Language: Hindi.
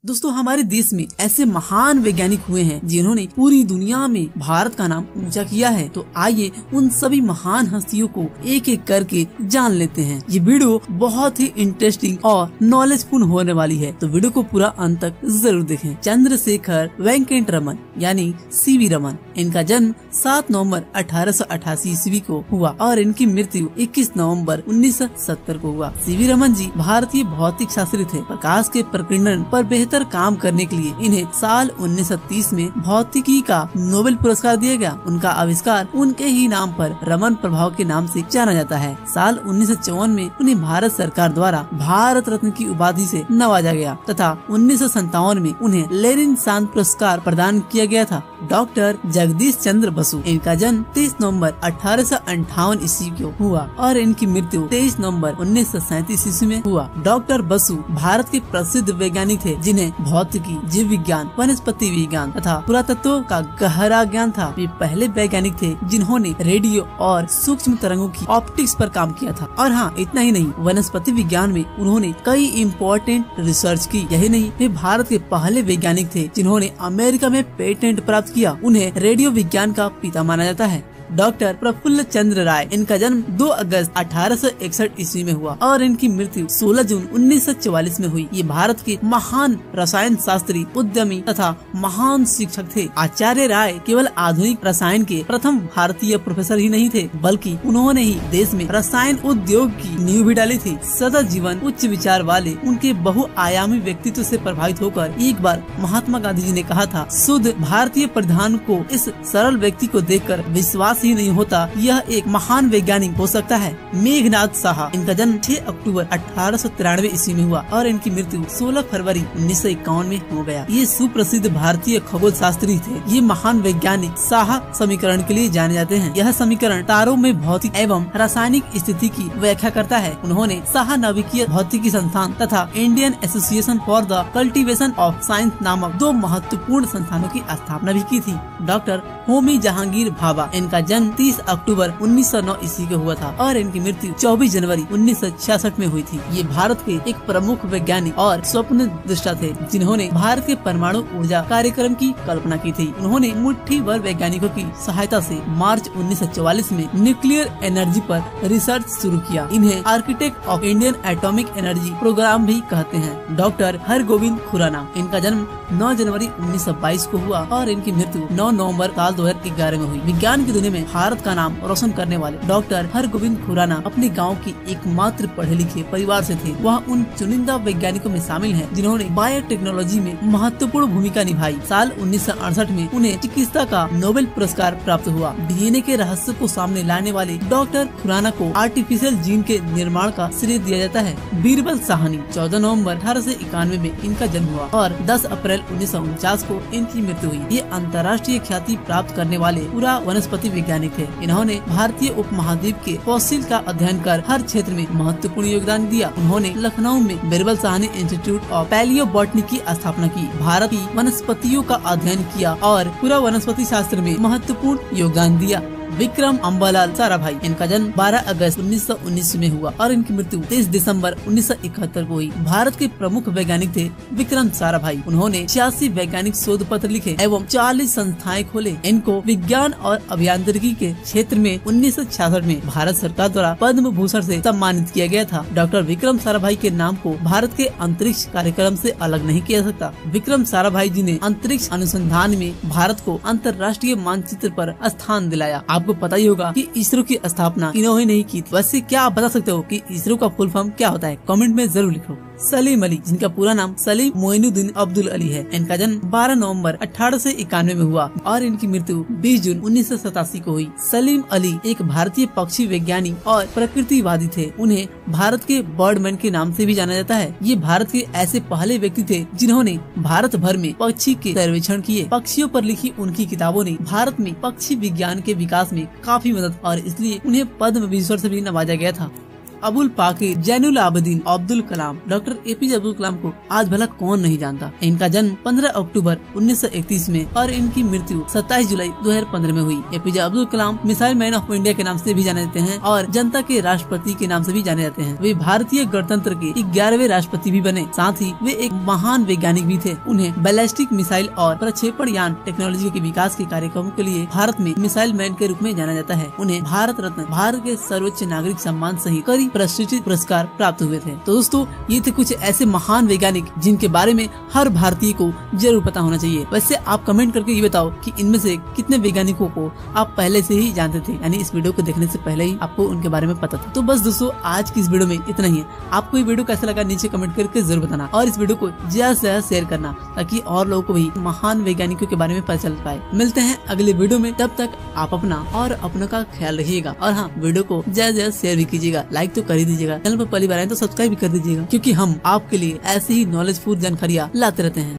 दोस्तों हमारे देश में ऐसे महान वैज्ञानिक हुए हैं जिन्होंने पूरी दुनिया में भारत का नाम ऊंचा किया है। तो आइए उन सभी महान हस्तियों को एक एक करके जान लेते हैं। ये वीडियो बहुत ही इंटरेस्टिंग और नॉलेजफुल होने वाली है, तो वीडियो को पूरा अंत तक जरूर देखें। चंद्रशेखर वेंकट रमन यानी सीवी रमन, इनका जन्म 7 नवंबर 1888 ईस्वी को हुआ और इनकी मृत्यु 21 नवंबर 1970 को हुआ। सीवी रमन जी भारतीय भौतिक शास्त्री थे। प्रकाश के प्रकीर्णन पर बेहतर काम करने के लिए इन्हें साल 1930 में भौतिकी का नोबेल पुरस्कार दिया गया। उनका आविष्कार उनके ही नाम पर रमन प्रभाव के नाम से जाना जाता है। साल 1954 में उन्हें भारत सरकार द्वारा भारत रत्न की उपाधि से नवाजा गया तथा 1957 में उन्हें लेनिन शांति पुरस्कार प्रदान किया गया था। डॉक्टर जगदीश चंद्र बसु, इनका जन्म 23 नवंबर 1858 ईस्वी को हुआ और इनकी मृत्यु 23 नवंबर 1937 ईस्वी में हुआ। डॉक्टर बसु भारत के प्रसिद्ध वैज्ञानिक थे जिन्हें भौतिकी, जीव विज्ञान, वनस्पति विज्ञान तथा पुरातत्व का गहरा ज्ञान था। वे पहले वैज्ञानिक थे जिन्होंने रेडियो और सूक्ष्म तरंगों की ऑप्टिक्स पर काम किया था। और हाँ, इतना ही नहीं, वनस्पति विज्ञान में उन्होंने कई इम्पोर्टेंट रिसर्च की। यही नहीं, वे भारत के पहले वैज्ञानिक थे जिन्होंने अमेरिका में पेटेंट प्राप्त किया। उन्हें रेडियो विज्ञान का पिता माना जाता है। डॉक्टर प्रफुल्ल चंद्र राय, इनका जन्म 2 अगस्त 1861 ईस्वी में हुआ और इनकी मृत्यु 16 जून 1944 में हुई। ये भारत के महान रसायन शास्त्री, उद्यमी तथा महान शिक्षक थे। आचार्य राय केवल आधुनिक रसायन के प्रथम भारतीय प्रोफेसर ही नहीं थे, बल्कि उन्होंने ही देश में रसायन उद्योग की नींव भी डाली थी। सदा जीवन उच्च विचार वाले उनके बहुआयामी व्यक्तित्व से प्रभावित होकर एक बार महात्मा गांधी जी ने कहा था, शुद्ध भारतीय प्रधान को इस सरल व्यक्ति को देखकर विश्वास ही नहीं होता, यह एक महान वैज्ञानिक हो सकता है। मेघनाथ साहा, इनका जन्म 6 अक्टूबर 1893 ईस्वी में हुआ और इनकी मृत्यु 16 फरवरी 1951 में हो गया। ये सुप्रसिद्ध भारतीय खगोल शास्त्री थे। ये महान वैज्ञानिक साहा समीकरण के लिए जाने जाते हैं। यह समीकरण तारों में भौतिक एवं रासायनिक स्थिति की व्याख्या करता है। उन्होंने साहा नाभिकीय भौतिकी संस्थान तथा Indian association for the cultivation of science नामक 2 महत्वपूर्ण संस्थानों की स्थापना भी की थी। डॉक्टर होमी जहांगीर भाभा, इनका जन्म 30 अक्टूबर 1909 ईस्वी को हुआ था और इनकी मृत्यु 24 जनवरी 1966 में हुई थी। ये भारत के एक प्रमुख वैज्ञानिक और स्वप्न दृष्टा थे जिन्होंने भारत के परमाणु ऊर्जा कार्यक्रम की कल्पना की थी। उन्होंने मुट्ठी भर वैज्ञानिकों की सहायता से मार्च 1944 में न्यूक्लियर एनर्जी पर रिसर्च शुरू किया। इन्हें architect of Indian atomic energy programme भी कहते हैं। डॉक्टर हरगोविंद खुराना, इनका जन्म 9 जनवरी 1922 को हुआ और इनकी मृत्यु 9 नवंबर साल 2011 में हुई। विज्ञान की दुनिया में भारत का नाम रोशन करने वाले डॉक्टर हरगोविंद खुराना अपने गांव के एकमात्र पढ़े लिखे परिवार से थे। वह उन चुनिंदा वैज्ञानिकों में शामिल हैं जिन्होंने बायोटेक्नोलॉजी में महत्वपूर्ण भूमिका निभाई। साल 1968 में उन्हें चिकित्सा का नोबेल पुरस्कार प्राप्त हुआ। डीएनए के रहस्य को सामने लाने वाले डॉक्टर खुराना को आर्टिफिशियल जीन के निर्माण का श्रेय दिया जाता है। बीरबल साहनी, 14 नवंबर 1891 में इनका जन्म हुआ और 10 अप्रैल 1949 को इनकी मृत्यु हुई। ये अंतर्राष्ट्रीय ख्याति प्राप्त करने वाले पूरा वनस्पति वैज्ञानिक थे। इन्होंने भारतीय उपमहाद्वीप के फॉसिल का अध्ययन कर हर क्षेत्र में महत्वपूर्ण योगदान दिया। उन्होंने लखनऊ में Birbal Sahni institute of palaeobotany की स्थापना की, भारत की वनस्पतियों का अध्ययन किया और पूरा वनस्पति शास्त्र में महत्वपूर्ण योगदान दिया। विक्रम अम्बालाल साराभाई, इनका जन्म 12 अगस्त 1919 में हुआ और इनकी मृत्यु 23 दिसंबर 1971 को हुई। भारत के प्रमुख वैज्ञानिक थे विक्रम साराभाई। उन्होंने 86 वैज्ञानिक शोध पत्र लिखे एवं 40 संस्थाएं खोले। इनको विज्ञान और अभियांत्रिकी के क्षेत्र में 1966 में भारत सरकार द्वारा पद्म भूषण से सम्मानित किया गया था। डॉक्टर विक्रम साराभाई के नाम को भारत के अंतरिक्ष कार्यक्रम से अलग नहीं किया सकता। विक्रम साराभाई जी ने अंतरिक्ष अनुसंधान में भारत को अंतर्राष्ट्रीय मानचित्र पर स्थान दिलाया। आपको पता ही होगा कि इसरो की स्थापना इन्होंने नहीं की थी। वैसे क्या आप बता सकते हो कि इसरो का फुल फॉर्म क्या होता है? कमेंट में जरूर लिखो। सलीम अली, जिनका पूरा नाम सलीम मोइनुद्दीन अब्दुल अली है, इनका जन्म 12 नवंबर 1891 में हुआ और इनकी मृत्यु 20 जून 1987 को हुई। सलीम अली एक भारतीय पक्षी वैज्ञानिक और प्रकृतिवादी थे। उन्हें भारत के बर्डमैन के नाम से भी जाना जाता है। ये भारत के ऐसे पहले व्यक्ति थे जिन्होंने भारत भर में पक्षी के सर्वेक्षण किए। पक्षियों पर लिखी उनकी किताबों ने भारत में पक्षी विज्ञान के विकास में काफी मदद और इसलिए उन्हें पद्म विभूषण से भी नवाजा गया था। अबुल पाकिर जैनुल आबदीन अब्दुल कलाम। डॉक्टर APJ अब्दुल कलाम को आज भला कौन नहीं जानता। इनका जन्म 15 अक्टूबर 1931 में और इनकी मृत्यु 27 जुलाई 2015 में हुई। APJ Abdul Kalam missile man of India के नाम से भी जाने जाते हैं और जनता के राष्ट्रपति के नाम से भी जाने जाते हैं। वे भारतीय गणतंत्र के 11वें राष्ट्रपति भी बने। साथ ही वे एक महान वैज्ञानिक भी थे। उन्हें बैलिस्टिक मिसाइल और प्रक्षेपण यान टेक्नोलॉजी के विकास के कार्यक्रमों के लिए भारत में मिसाइल मैन के रूप में जाना जाता है। उन्हें भारत रत्न, भारत के सर्वोच्च नागरिक सम्मान सहित कई प्रतिष्ठित पुरस्कार प्राप्त हुए थे। तो दोस्तों, ये थे कुछ ऐसे महान वैज्ञानिक जिनके बारे में हर भारतीय को जरूर पता होना चाहिए। वैसे आप कमेंट करके ये बताओ कि इनमें से कितने वैज्ञानिकों को आप पहले से ही जानते थे, यानी इस वीडियो को देखने से पहले ही आपको उनके बारे में पता था। तो बस दोस्तों, आज की इस वीडियो में इतना ही है। आपको ये वीडियो कैसा लगा नीचे कमेंट करके जरूर बताना और इस वीडियो को ज्यादा से ज्यादा शेयर करना ताकि और लोगों को भी महान वैज्ञानिकों के बारे में पता चल पाए। मिलते हैं अगले वीडियो में, तब तक आप अपना और अपनों का ख्याल रखिएगा। और हाँ, वीडियो को ज्यादा से ज्यादा शेयर भी कीजिएगा, लाइक तो कर ही दीजिएगा। चैनल पर पहली बार आए तो सब्सक्राइब भी कर दीजिएगा, क्योंकि हम आपके लिए ऐसी ही नॉलेजफुल जानकारियाँ लाते रहते हैं।